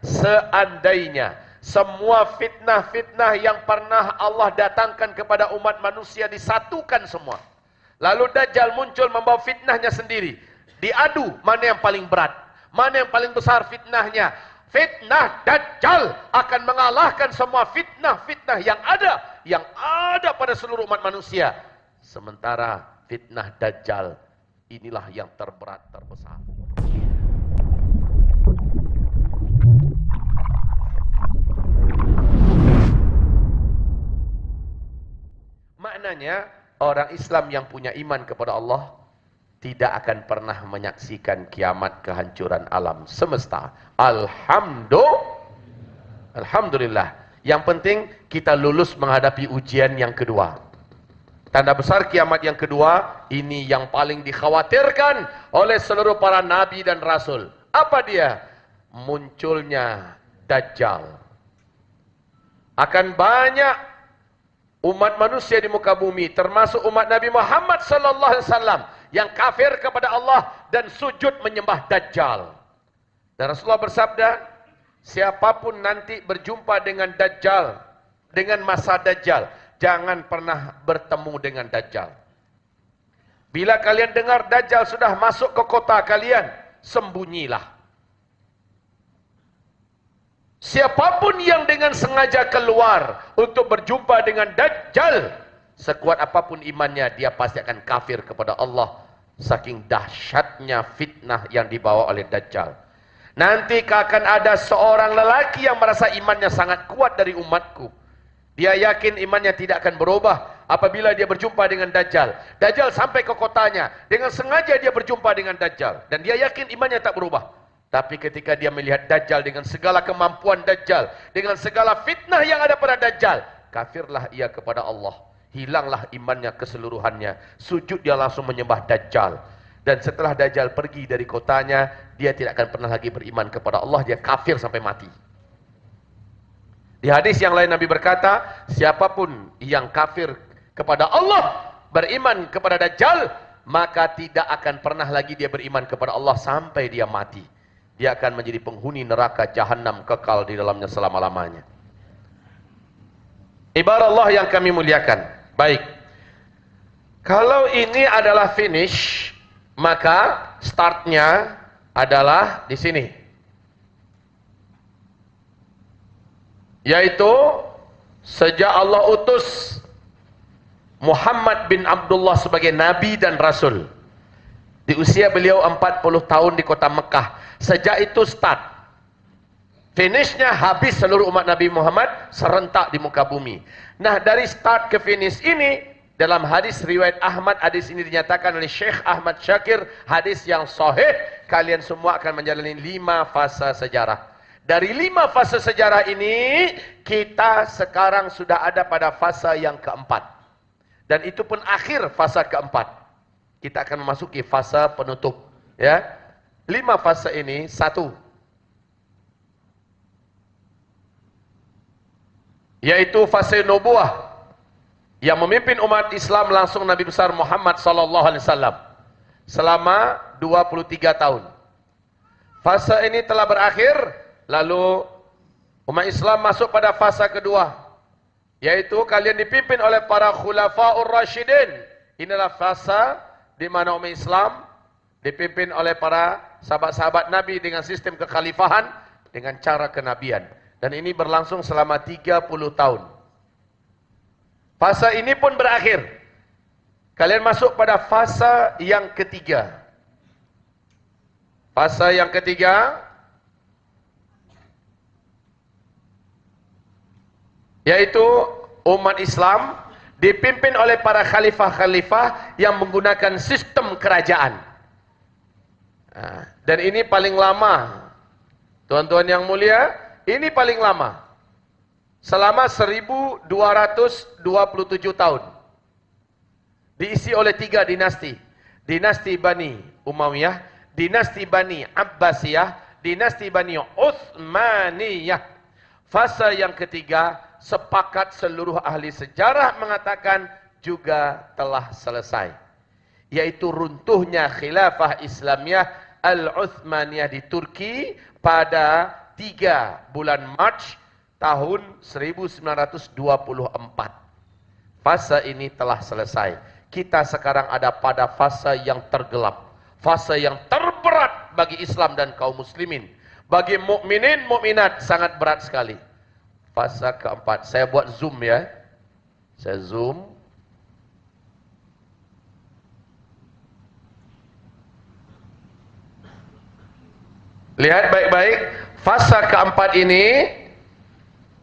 seandainya semua fitnah-fitnah yang pernah Allah datangkan kepada umat manusia disatukan semua, lalu Dajjal muncul membawa fitnahnya sendiri, diadu mana yang paling berat, mana yang paling besar fitnahnya. Fitnah Dajjal akan mengalahkan semua fitnah-fitnah yang ada pada seluruh umat manusia. Sementara fitnah Dajjal inilah yang terberat, terbesar. Maknanya, orang Islam yang punya iman kepada Allah tidak akan pernah menyaksikan kiamat, kehancuran alam semesta. Alhamdulillah. Yang penting kita lulus menghadapi ujian yang kedua. Tanda besar kiamat yang kedua, ini yang paling dikhawatirkan oleh seluruh para nabi dan rasul. Apa dia? Munculnya Dajjal. Akan banyak umat manusia di muka bumi, termasuk umat Nabi Muhammad sallallahu alaihi wasallam, yang kafir kepada Allah dan sujud menyembah Dajjal. Dan Rasulullah bersabda, siapapun nanti berjumpa dengan Dajjal, dengan masa Dajjal, jangan pernah bertemu dengan Dajjal. Bila kalian dengar Dajjal sudah masuk ke kota kalian, sembunyilah. Siapapun yang dengan sengaja keluar untuk berjumpa dengan Dajjal, sekuat apapun imannya, dia pasti akan kafir kepada Allah. Saking dahsyatnya fitnah yang dibawa oleh Dajjal. Nanti akan ada seorang lelaki yang merasa imannya sangat kuat dari umatku. Dia yakin imannya tidak akan berubah apabila dia berjumpa dengan Dajjal. Dajjal sampai ke kotanya, dengan sengaja dia berjumpa dengan Dajjal. Dan dia yakin imannya tak berubah. Tapi ketika dia melihat Dajjal dengan segala kemampuan Dajjal, dengan segala fitnah yang ada pada Dajjal, kafirlah ia kepada Allah. Hilanglah imannya keseluruhannya. Sujud dia langsung menyembah Dajjal. Dan setelah Dajjal pergi dari kotanya, dia tidak akan pernah lagi beriman kepada Allah. Dia kafir sampai mati. Di hadis yang lain Nabi berkata, siapapun yang kafir kepada Allah, beriman kepada Dajjal, maka tidak akan pernah lagi dia beriman kepada Allah sampai dia mati. Dia akan menjadi penghuni neraka jahanam kekal di dalamnya selama-lamanya. Ibarat Allah yang kami muliakan. Baik. Kalau ini adalah finish, maka startnya adalah di sini. Yaitu sejak Allah utus Muhammad bin Abdullah sebagai nabi dan rasul. Di usia beliau 40 tahun di kota Mekah. Sejak itu start. Finishnya habis seluruh umat Nabi Muhammad serentak di muka bumi. Nah, dari start ke finish ini, dalam hadis riwayat Ahmad, hadis ini dinyatakan oleh Syekh Ahmad Syakir, hadis yang sahih, kalian semua akan menjalani 5 fase sejarah. Dari 5 fase sejarah ini, kita sekarang sudah ada pada fase yang keempat. Dan itu pun akhir fase keempat. Kita akan memasuki fase penutup. Ya. 5 fase ini, 1. Yaitu fase nubuah. Yang memimpin umat Islam langsung Nabi besar Muhammad sallallahu alaihi wasallam. Selama 23 tahun. Fase ini telah berakhir. Lalu umat Islam masuk pada fase kedua. Yaitu kalian dipimpin oleh para khulafaur rasyidin. Inilah fase di mana umat Islam dipimpin oleh para sahabat-sahabat Nabi dengan sistem kekhalifahan, dengan cara kenabian. Dan ini berlangsung selama 30 tahun. Fase ini pun berakhir. Kalian masuk pada fase yang ketiga. Fase yang ketiga, yaitu umat Islam dipimpin oleh para khalifah-khalifah yang menggunakan sistem kerajaan. Dan ini paling lama, tuan-tuan yang mulia, ini paling lama. Selama 1227 tahun. Diisi oleh 3 dinasti. Dinasti Bani Umayyah, dinasti Bani Abbasiyah, dinasti Bani Utsmaniyah. Fase yang ketiga, sepakat seluruh ahli sejarah mengatakan juga telah selesai. Yaitu runtuhnya khilafah Islamiyah Al-Utsmaniyah di Turki pada 3 bulan Mac tahun 1924. Fase ini telah selesai. Kita sekarang ada pada fase yang tergelap, fase yang terberat bagi Islam dan kaum muslimin. Bagi mukminin, mukminat sangat berat sekali. Fase keempat. Saya buat zoom ya. Saya zoom. Lihat baik-baik. Fase keempat ini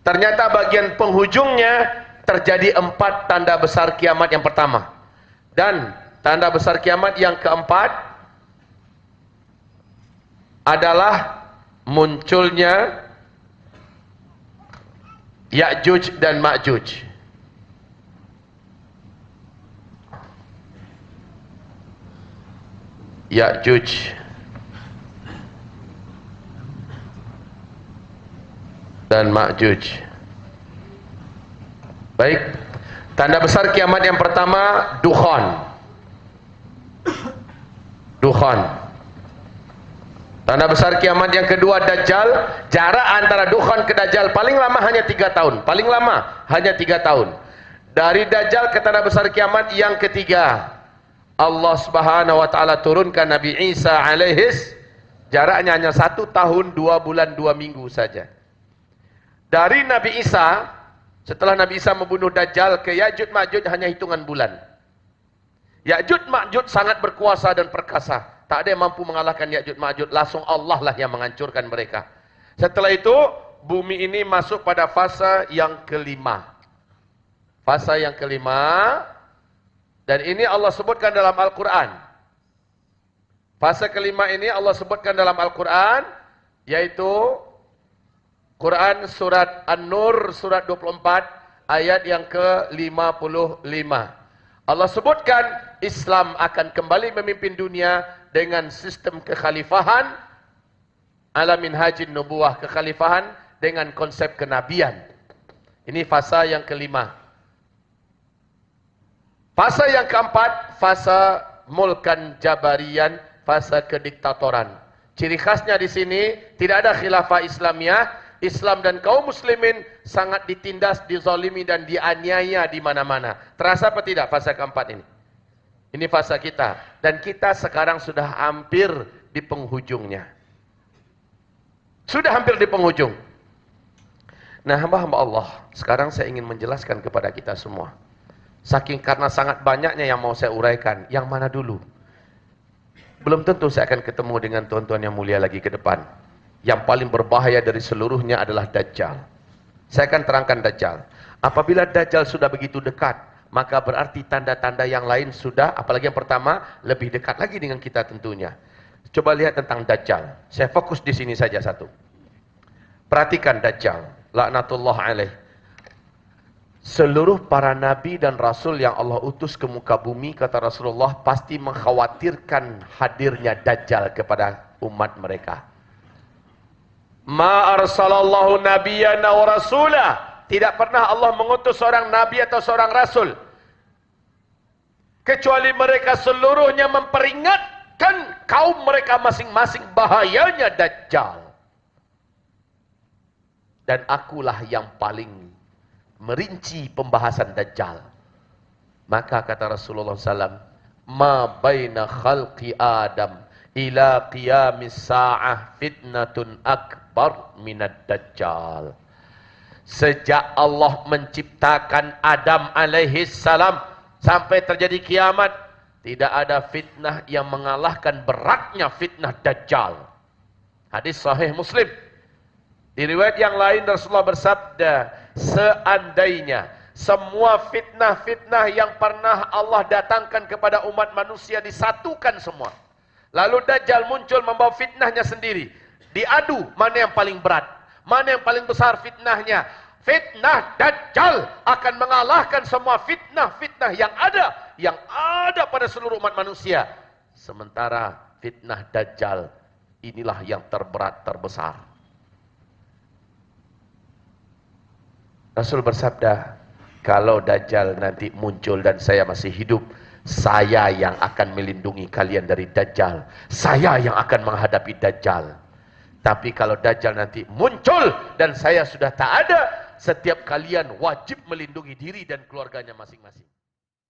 ternyata bagian penghujungnya terjadi 4 tanda besar kiamat yang pertama. Dan tanda besar kiamat yang keempat adalah munculnya Ya'juj dan Ma'juj. Ya'juj dan Ma'juj. Baik, tanda besar kiamat yang pertama, dukhan. Dukhan. Tanda besar kiamat yang kedua, Dajjal. Jarak antara dukhan ke Dajjal paling lama hanya 3 tahun. Paling lama hanya 3 tahun. Dari Dajjal ke tanda besar kiamat yang ketiga, Allah Subhanahu wa taala turunkan Nabi Isa alaihis, jaraknya hanya 1 tahun 2 bulan 2 minggu saja. Dari Nabi Isa, setelah Nabi Isa membunuh Dajjal, ke Ya'juj Ma'juj hanya hitungan bulan. Ya'juj Ma'juj sangat berkuasa dan perkasa. Tak ada yang mampu mengalahkan Ya'juj Ma'juj. Langsung Allah lah yang menghancurkan mereka. Setelah itu, bumi ini masuk pada fase yang kelima. Fase yang kelima, dan ini Allah sebutkan dalam Al-Quran. Fase kelima ini Allah sebutkan dalam Al-Quran, yaitu Quran surat An-Nur surat 24 ayat yang ke-55. Allah sebutkan Islam akan kembali memimpin dunia dengan sistem kekhalifahan ala minhajin nubuwah, kekhalifahan dengan konsep kenabian. Ini fasa yang kelima. Fasa yang keempat, fasa mulkan jabarian, fasa kediktatoran. Ciri khasnya di sini tidak ada khilafah Islamiyah. Islam dan kaum muslimin sangat ditindas, dizalimi dan dianiaya di mana-mana. Terasa apa tidak fasa keempat ini? Ini fasa kita, dan kita sekarang sudah hampir di penghujungnya. Sudah hampir di penghujung. Nah, hamba-hamba Allah, sekarang saya ingin menjelaskan kepada kita semua. Saking karena sangat banyaknya yang mau saya uraikan, yang mana dulu? Belum tentu saya akan ketemu dengan tuan-tuan yang mulia lagi ke depan. Yang paling berbahaya dari seluruhnya adalah Dajjal. Saya akan terangkan Dajjal. Apabila Dajjal sudah begitu dekat, maka berarti tanda-tanda yang lain sudah, apalagi yang pertama, lebih dekat lagi dengan kita tentunya. Coba lihat tentang Dajjal. Saya fokus di sini saja satu. Perhatikan Dajjal. Laknatullah alaih. Seluruh para nabi dan rasul yang Allah utus ke muka bumi, kata Rasulullah, pasti mengkhawatirkan hadirnya Dajjal kepada umat mereka. Ma arsalallahu nabiyyana wa rasulah. Tidak pernah Allah mengutus seorang nabi atau seorang rasul kecuali mereka seluruhnya memperingatkan kaum mereka masing-masing bahayanya Dajjal. Dan akulah yang paling merinci pembahasan Dajjal. Maka kata Rasulullah SAW, ma baina khalqi Adam ila qiyamis sa'ah fitnatun akbar minad Dajjal. Sejak Allah menciptakan Adam alaihi salam sampai terjadi kiamat, tidak ada fitnah yang mengalahkan beratnya fitnah Dajjal. Hadis sahih Muslim. Di riwayat yang lain Rasulullah bersabda, seandainya semua fitnah-fitnah yang pernah Allah datangkan kepada umat manusia disatukan semua, lalu Dajjal muncul membawa fitnahnya sendiri, diadu mana yang paling berat, mana yang paling besar fitnahnya. Fitnah Dajjal akan mengalahkan semua fitnah-fitnah yang ada pada seluruh umat manusia. Sementara fitnah Dajjal inilah yang terberat, terbesar. Rasul bersabda, kalau Dajjal nanti muncul dan saya masih hidup, saya yang akan melindungi kalian dari Dajjal. Saya yang akan menghadapi Dajjal. Tapi kalau Dajjal nanti muncul dan saya sudah tak ada, setiap kalian wajib melindungi diri dan keluarganya masing-masing.